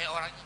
orangnya.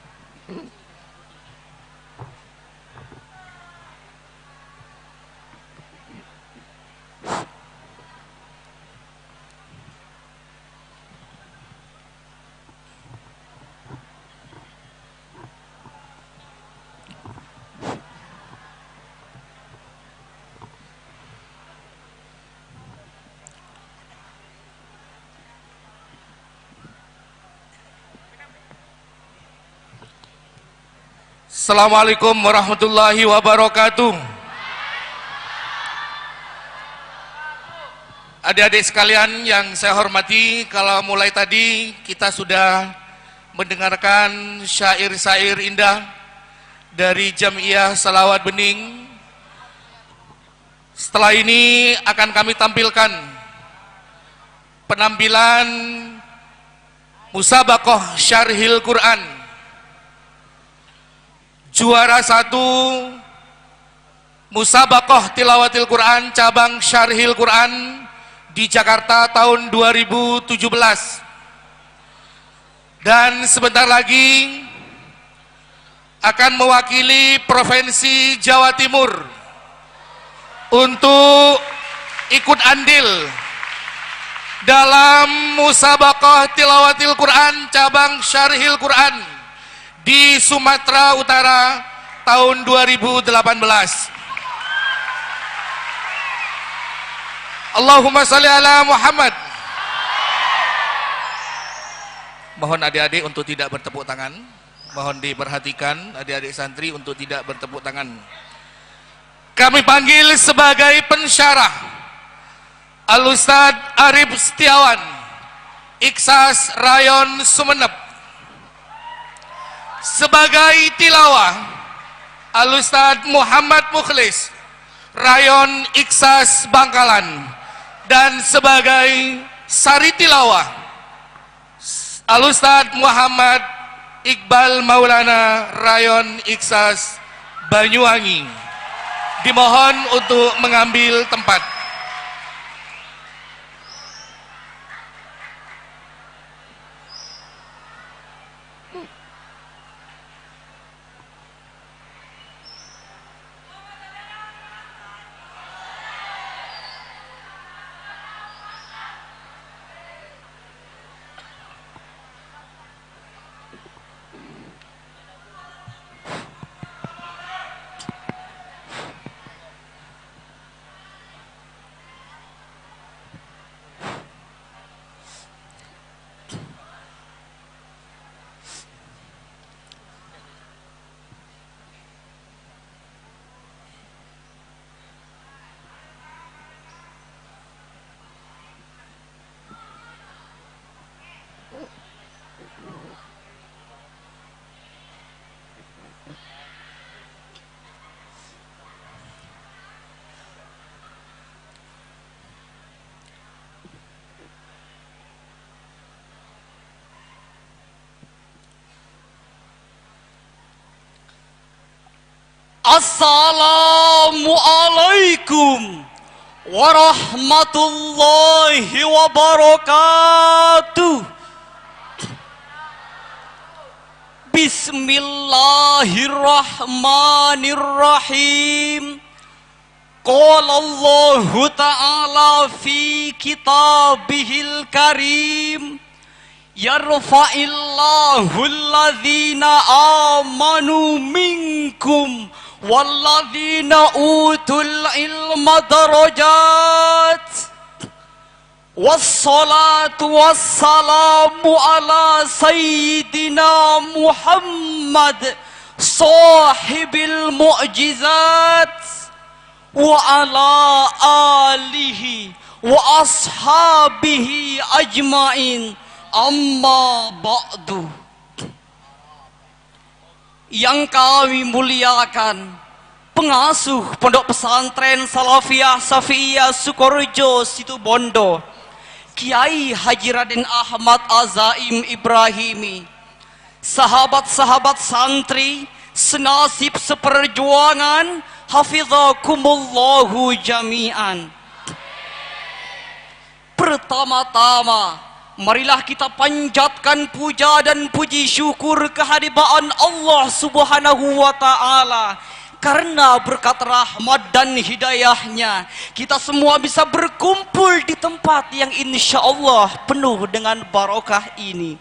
Assalamualaikum warahmatullahi wabarakatuh. Adik-adik sekalian yang saya hormati, kalau mulai tadi kita sudah mendengarkan syair-syair indah dari Jamiah Salawat Bening. Setelah ini akan kami tampilkan penampilan Musabaqah Syarhil Quran. Juara 1 Musabaqah Tilawatil Quran cabang Syarhil Quran di Jakarta tahun 2017. Dan sebentar lagi akan mewakili Provinsi Jawa Timur untuk ikut andil dalam Musabaqah Tilawatil Quran cabang Syarhil Quran di Sumatera Utara tahun 2018. Allahumma salli ala Muhammad. Mohon adik-adik untuk tidak bertepuk tangan. Mohon diperhatikan adik-adik santri untuk tidak bertepuk tangan. Kami panggil sebagai pensyarah Al-Ustaz Arif Setiawan, Iksas Rayon Sumeneb. Sebagai tilawah Al-Ustaz Muhammad Mukhlis, Rayon Iksas Bangkalan. Dan sebagai sari tilawah Al-Ustaz Muhammad Iqbal Maulana, Rayon Iksas Banyuwangi. Dimohon untuk mengambil tempat. Assalamualaikum warahmatullahi wabarakatuh. Bismillahirrahmanirrahim. Qala Allahu ta'ala fi kitabihil karim, yarfa'illahu alladhina amanu minkum walladzina utul ilma darajat. Wassalatu wassalamu ala sayyidina Muhammad sahibil mu'jizat wa ala alihi wa ashabihi ajmain, amma ba'du. Yang kami muliakan pengasuh Pondok Pesantren Salafiyah Safiyah Sukorejo Situbondo, Kiai Haji Raden Ahmad Azaim Ibrahimi, sahabat-sahabat santri senasib seperjuangan, hafizakumullahu jami'an. Pertama-tama marilah kita panjatkan puja dan puji syukur kehadiran Allah Subhanahu wa Ta'ala. Karena berkat rahmat dan hidayahnya, kita semua bisa berkumpul di tempat yang insya Allah penuh dengan barokah ini.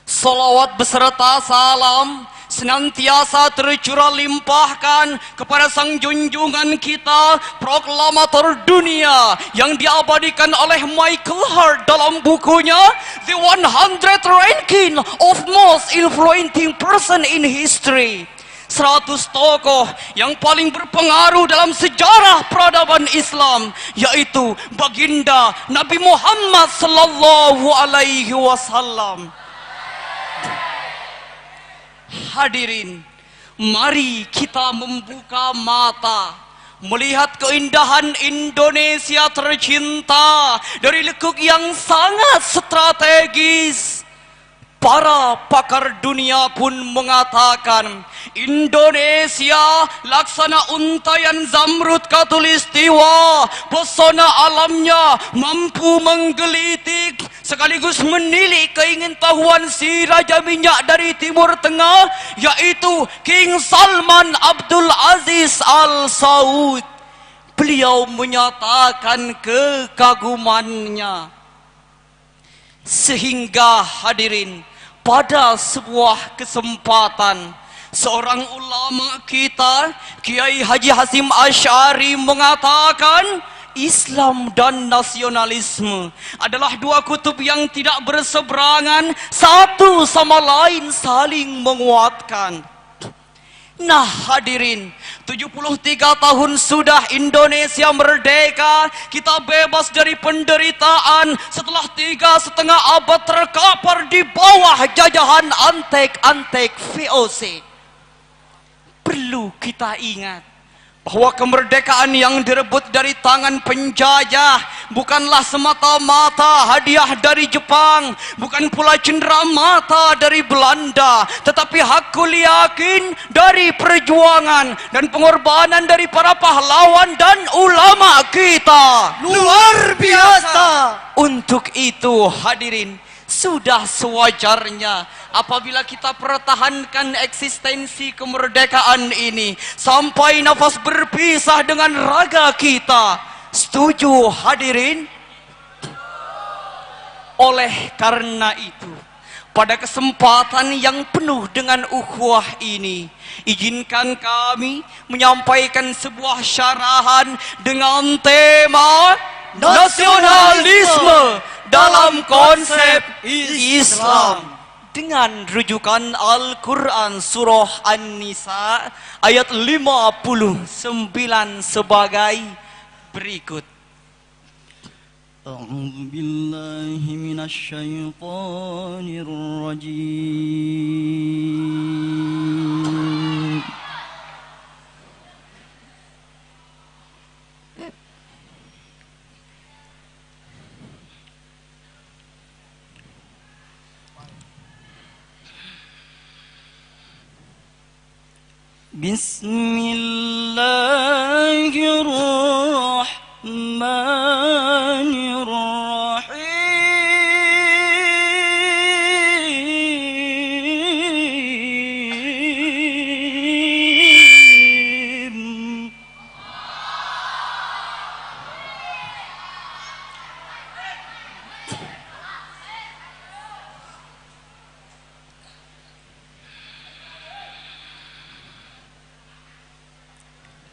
Salawat beserta salam senantiasa tercurah limpahkan kepada sang junjungan kita, proklamator dunia yang diabadikan oleh Michael Hart dalam bukunya The 100 Ranking of Most Influential Person in History. 100 tokoh yang paling berpengaruh dalam sejarah peradaban Islam, yaitu baginda Nabi Muhammad sallallahu alaihi wasallam. Hadirin, mari kita membuka mata melihat keindahan Indonesia tercinta dari lekuk yang sangat strategis. Para pakar dunia pun mengatakan Indonesia laksana untayan Zamrud Katulistiwa. Pesona alamnya mampu menggelitik sekaligus menilik keingintahuan si Raja Minyak dari Timur Tengah, yaitu King Salman Abdul Aziz Al Saud. Beliau menyatakan kekagumannya. Sehingga hadirin, pada sebuah kesempatan, seorang ulama kita, Kiai Haji Hasyim Asy'ari, mengatakan Islam dan nasionalisme adalah dua kutub yang tidak berseberangan, satu sama lain saling menguatkan. Nah hadirin, 73 tahun sudah Indonesia merdeka, kita bebas dari penderitaan setelah 3,5 abad terkapar di bawah jajahan antek-antek VOC. Perlu kita ingat bahwa kemerdekaan yang direbut dari tangan penjajah bukanlah semata-mata hadiah dari Jepang, bukan pula cenderamata dari Belanda, tetapi hakul yakin dari perjuangan dan pengorbanan dari para pahlawan dan ulama kita. Luar biasa. Untuk itu hadirin, sudah sewajarnya apabila kita pertahankan eksistensi kemerdekaan ini sampai nafas berpisah dengan raga kita. Setuju hadirin? Oleh karena itu, pada kesempatan yang penuh dengan ukhuwah ini, izinkan kami menyampaikan sebuah syarahan dengan tema nasionalisme dalam konsep Islam, dengan rujukan Al-Quran surah An-Nisa ayat 59 sebagai berikut. A'udzu billahi minasy syaithanir rajim. Bismillahirrahmanirrahim.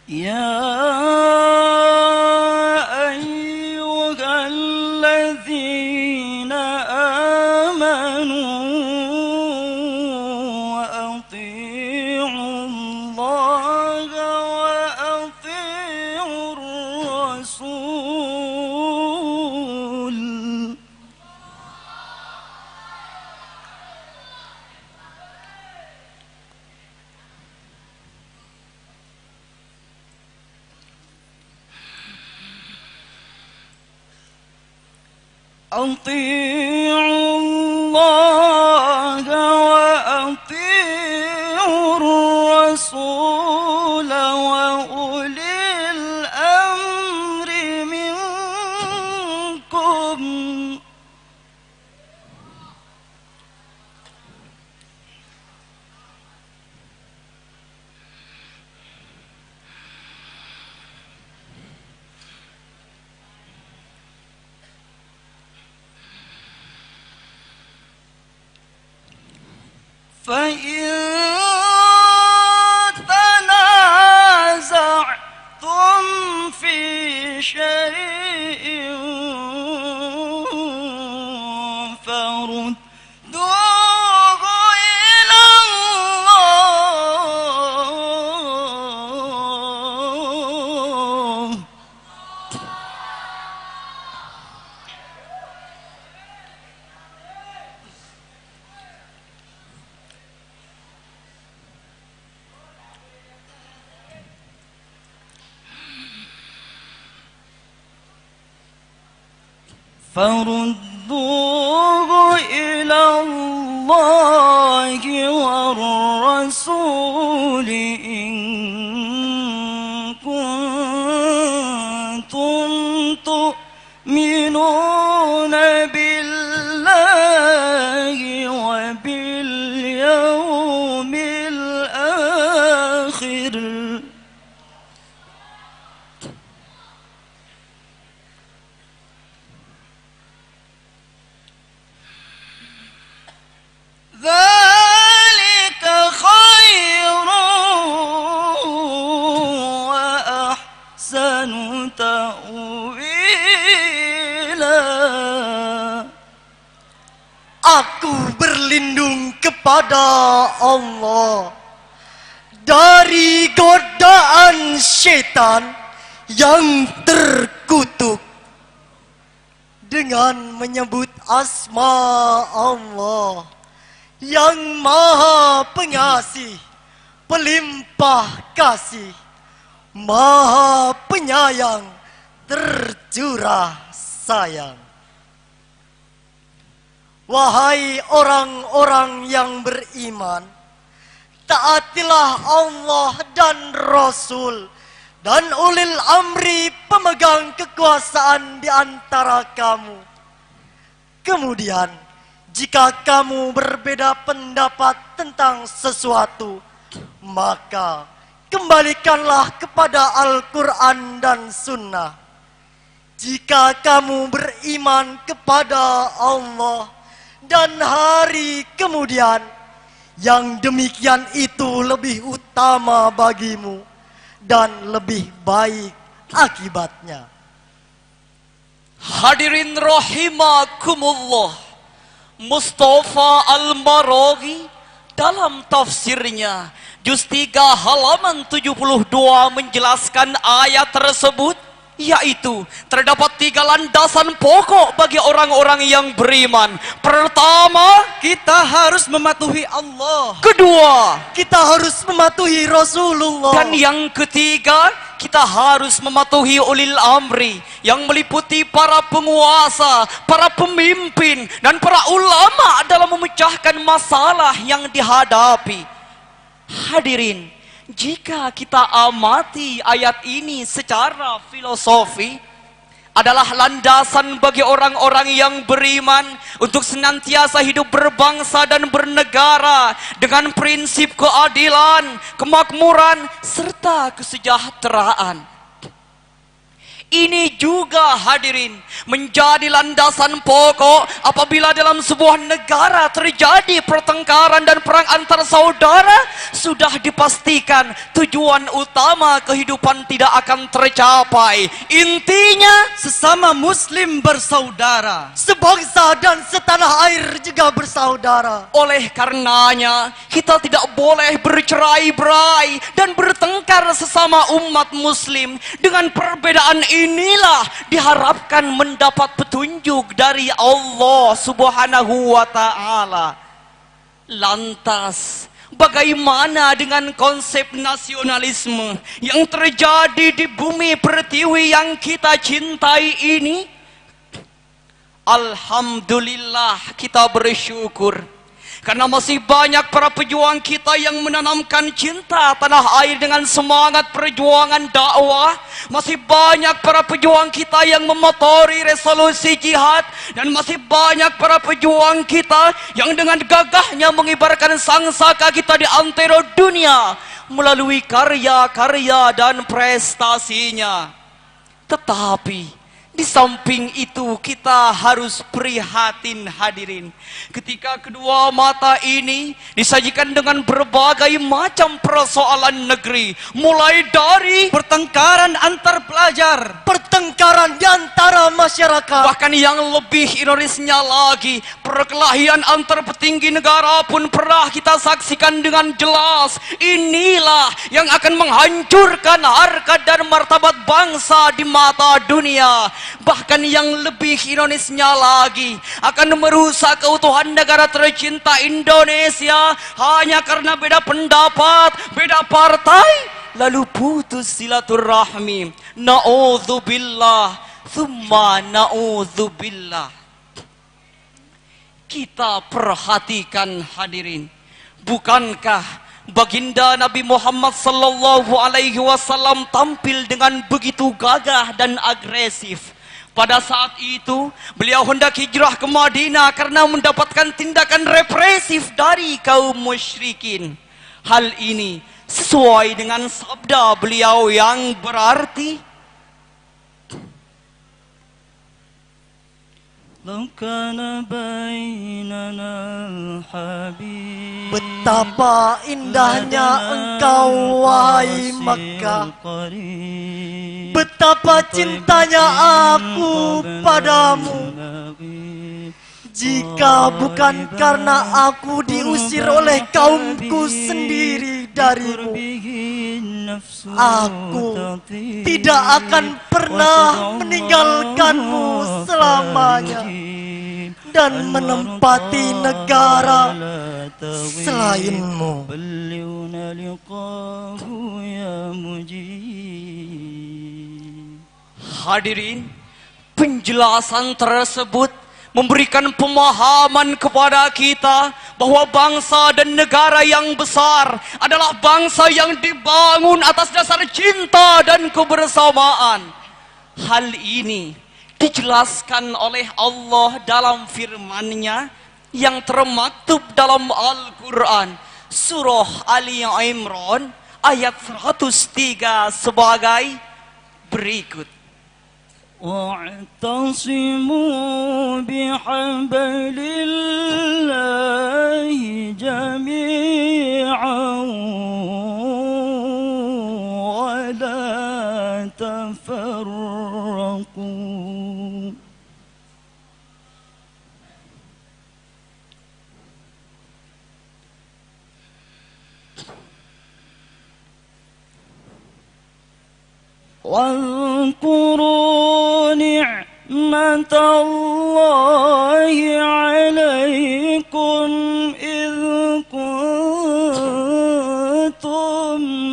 Ya ayyuhalladzina amanu atii'ullaha wa atii'ur rasul. أطيعوا الله وأطيعوا الرسول وأولي الأمر منكم. فإن تنازعتم في شيء فردوه إلى الله. فردوه إلى الله والرسول إن كنتم تؤمنون بالله وباليوم الآخر. ذلك خير وأحسن تأويلا. Aku berlindung kepada Allah dari godaan setan yang terkutuk dengan menyebut asma Allah yang maha pengasih, pelimpah kasih, maha penyayang, tercurah sayang. Wahai orang-orang yang beriman, taatilah Allah dan Rasul dan ulil amri pemegang kekuasaan di antara kamu. Kemudian, jika kamu berbeda pendapat tentang sesuatu, maka kembalikanlah kepada Al-Quran dan Sunnah. Jika kamu beriman kepada Allah dan hari kemudian, yang demikian itu lebih utama bagimu dan lebih baik akibatnya. Hadirin rahimakumullah, Mustafa Al-Maraghi dalam tafsirnya juz 3 halaman 72 menjelaskan ayat tersebut, yaitu terdapat 3 landasan pokok bagi orang-orang yang beriman. Pertama, Kita harus mematuhi Allah. kedua, Kita harus mematuhi Rasulullah. dan yang ketiga, kita harus mematuhi ulil amri yang meliputi para penguasa, para pemimpin, dan para ulama dalam memecahkan masalah yang dihadapi. Hadirin, jika kita amati ayat ini secara filosofi, adalah landasan bagi orang-orang yang beriman untuk senantiasa hidup berbangsa dan bernegara dengan prinsip keadilan, kemakmuran, serta kesejahteraan. Ini juga hadirin menjadi landasan pokok apabila dalam sebuah negara terjadi pertengkaran dan perang antar saudara, sudah dipastikan tujuan utama kehidupan tidak akan tercapai. Intinya, Sesama muslim bersaudara, sebangsa dan setanah air juga bersaudara. oleh karenanya kita tidak boleh bercerai-berai dan bertengkar sesama umat muslim. Dengan perbedaan inilah diharapkan mendapat petunjuk dari Allah Subhanahu wa ta'ala. Lantas, bagaimana dengan konsep nasionalisme yang terjadi di bumi pertiwi yang kita cintai ini? Alhamdulillah, kita bersyukur karena masih banyak para pejuang kita yang menanamkan cinta tanah air dengan semangat perjuangan dakwah. Masih banyak para pejuang kita yang memotori resolusi jihad. Dan masih banyak para pejuang kita yang dengan gagahnya mengibarkan sangsaka kita di antero dunia melalui karya-karya dan prestasinya. Tetapi Di samping itu kita harus prihatin hadirin. Ketika kedua mata ini disajikan dengan berbagai macam persoalan negeri. Mulai dari Pertengkaran antar pelajar, pertengkaran di antara masyarakat, bahkan yang lebih ironisnya lagi, perkelahian antar petinggi negara pun pernah kita saksikan dengan jelas. Inilah yang akan menghancurkan harkat dan martabat bangsa di mata dunia. Bahkan yang lebih ironisnya lagi, akan merusak keutuhan negara tercinta Indonesia hanya karena beda pendapat, beda partai, lalu putus silaturahmi. Na'udzubillah, thumma na'udzubillah. Kita perhatikan hadirin, bukankah baginda Nabi Muhammad sallallahu alaihi wasallam tampil dengan begitu gagah dan agresif? Pada saat itu, beliau hendak hijrah ke Madinah karena mendapatkan tindakan represif dari kaum musyrikin. Hal ini sesuai dengan sabda beliau yang berarti, betapa indahnya engkau wahai Makkah, betapa cintanya aku padamu. Jika bukan karena aku diusir oleh kaumku sendiri darimu, aku tidak akan pernah meninggalkanmu selamanya dan menempati negara selainmu. hadirin, penjelasan tersebut memberikan pemahaman kepada kita bahwa bangsa dan negara yang besar adalah bangsa yang dibangun atas dasar cinta dan kebersamaan. Hal ini dijelaskan oleh Allah dalam firman-Nya yang termaktub dalam Al-Quran surah Ali Imran ayat 103 sebagai berikut. واعتصموا بحبل الله جميعا ولا تفرقوا. واذكروا نعمة الله عليكم إذ كنتم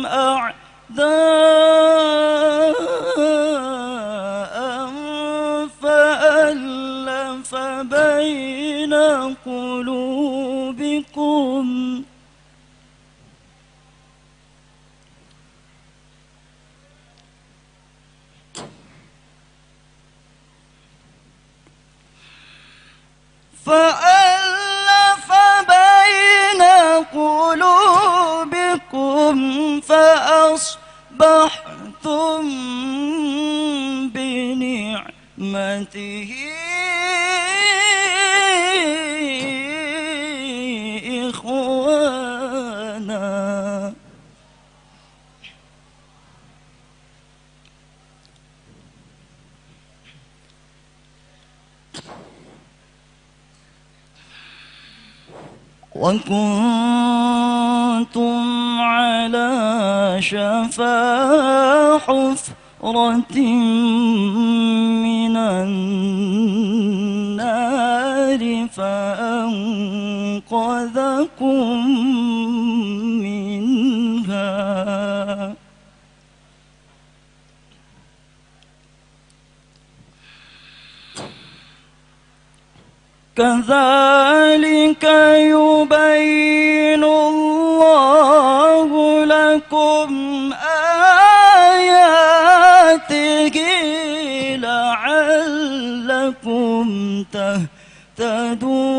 أعداء فألف بين قلوبكم فأصبحتم بنعمته إخوانا. وكنتم على شفا حفرة من النار فأنقذكم منها. كذلك يبين الله لكم آياته لعلكم تهتدون.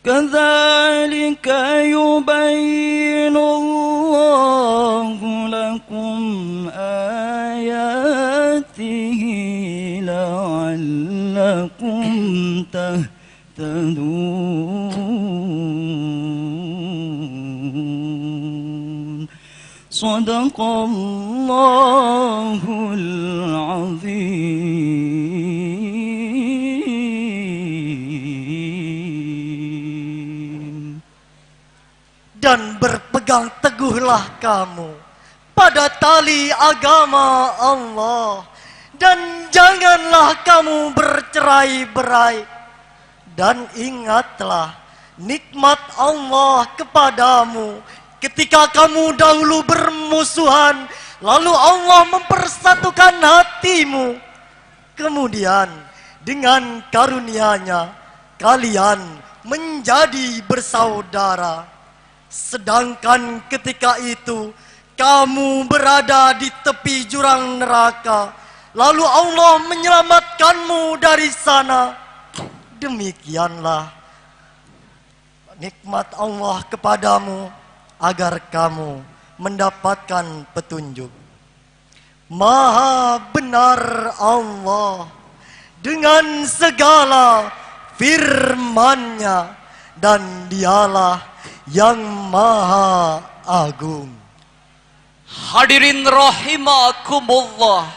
كذلك يبين الله لكم آياته لعلكم تهتدون صدق الله العظيم. Dan berpegang teguhlah kamu pada tali agama Allah, dan janganlah kamu bercerai-berai, dan ingatlah nikmat Allah kepadamu ketika kamu dahulu bermusuhan, lalu Allah mempersatukan hatimu, kemudian dengan karunia-Nya kalian menjadi bersaudara. Sedangkan ketika itu kamu berada di tepi jurang neraka, lalu Allah menyelamatkanmu dari sana. Demikianlah nikmat Allah kepadamu agar kamu mendapatkan petunjuk. Maha benar Allah dengan segala firman-Nya, dan Dialah yang Maha Agung. Hadirin rahimakumullah,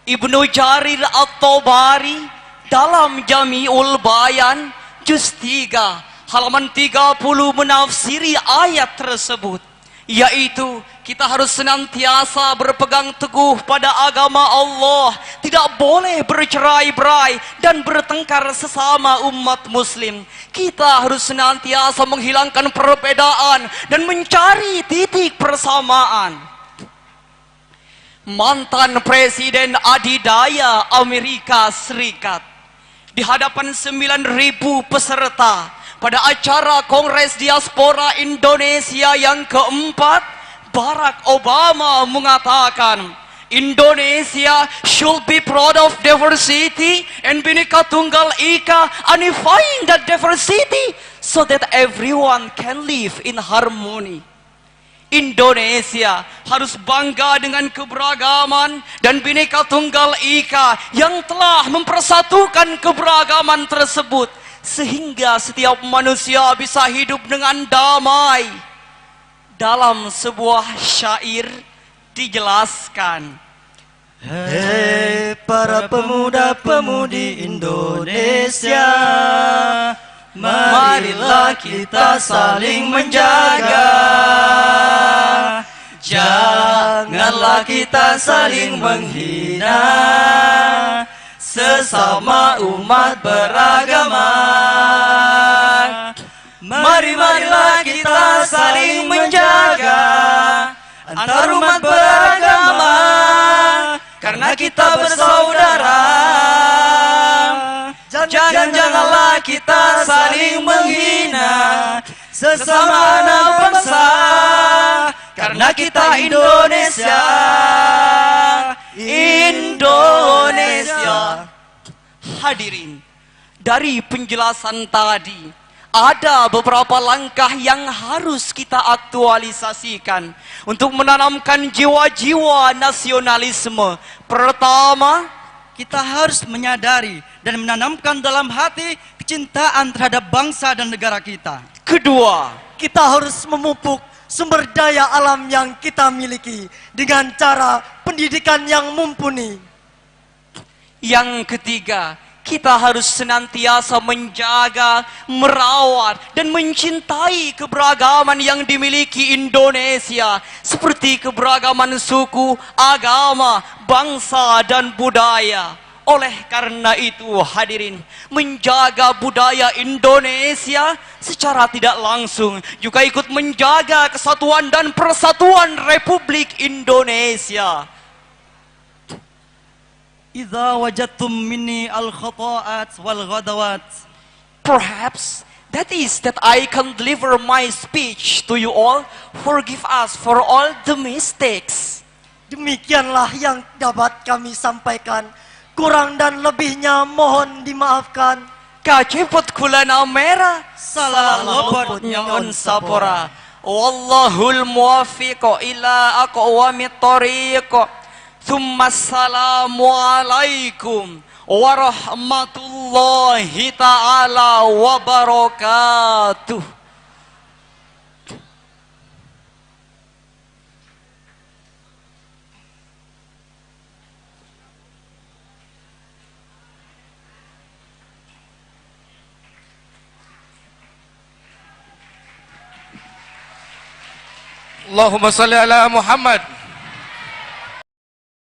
Ibnu Jarir At-Tabari dalam Jami'ul Bayan juz 3 halaman 30 menafsiri ayat tersebut, yaitu kita harus senantiasa berpegang teguh pada agama Allah, tidak boleh bercerai-berai dan bertengkar sesama umat muslim. Kita harus senantiasa menghilangkan perbedaan dan mencari titik persamaan. Mantan Presiden Adidaya Amerika Serikat di hadapan 9.000 peserta pada acara Kongres Diaspora Indonesia yang keempat, Barack Obama mengatakan, Indonesia should be proud of diversity and Bhinneka Tunggal Ika, unifying that diversity so that everyone can live in harmony. Indonesia harus bangga dengan keberagaman dan Bhinneka Tunggal Ika yang telah mempersatukan keberagaman tersebut, sehingga setiap manusia bisa hidup dengan damai. Dalam sebuah syair dijelaskan, Hei para pemuda-pemudi Indonesia, marilah kita saling menjaga. Janganlah kita saling menghina sesama umat beragama. Marilah kita saling menjaga antar umat beragama, karena kita bersaudara. Janganlah kita saling menghina sesama anak bangsa, karena kita Indonesia. Hadirin, dari penjelasan tadi ada beberapa langkah yang harus kita aktualisasikan untuk menanamkan jiwa-jiwa nasionalisme. Pertama, kita harus menyadari dan menanamkan dalam hati kecintaan terhadap bangsa dan negara kita. Kedua, kita harus memupuk sumber daya alam yang kita miliki dengan cara pendidikan yang mumpuni. Yang ketiga, kita harus senantiasa menjaga, merawat, dan mencintai keberagaman yang dimiliki Indonesia, seperti keberagaman suku, agama, bangsa, dan budaya. Oleh karena itu, hadirin, menjaga budaya Indonesia secara tidak langsung juga ikut menjaga kesatuan dan persatuan Republik Indonesia. Idza wajadtum minni al-khata'at wal ghadawat. Perhaps that is that I can deliver my speech to you all. Forgive us for all the mistakes. Demikianlah yang dapat kami sampaikan. Kurang dan lebihnya mohon dimaafkan. kajiput kulana merah Salah salapot lopot nyon sapora. Wallahul muwaffiq ila aqwamit thoriq. Tsumma assalamu alaikum warahmatullahi ta'ala wabarakatuh. Allahumma salli ala Muhammad.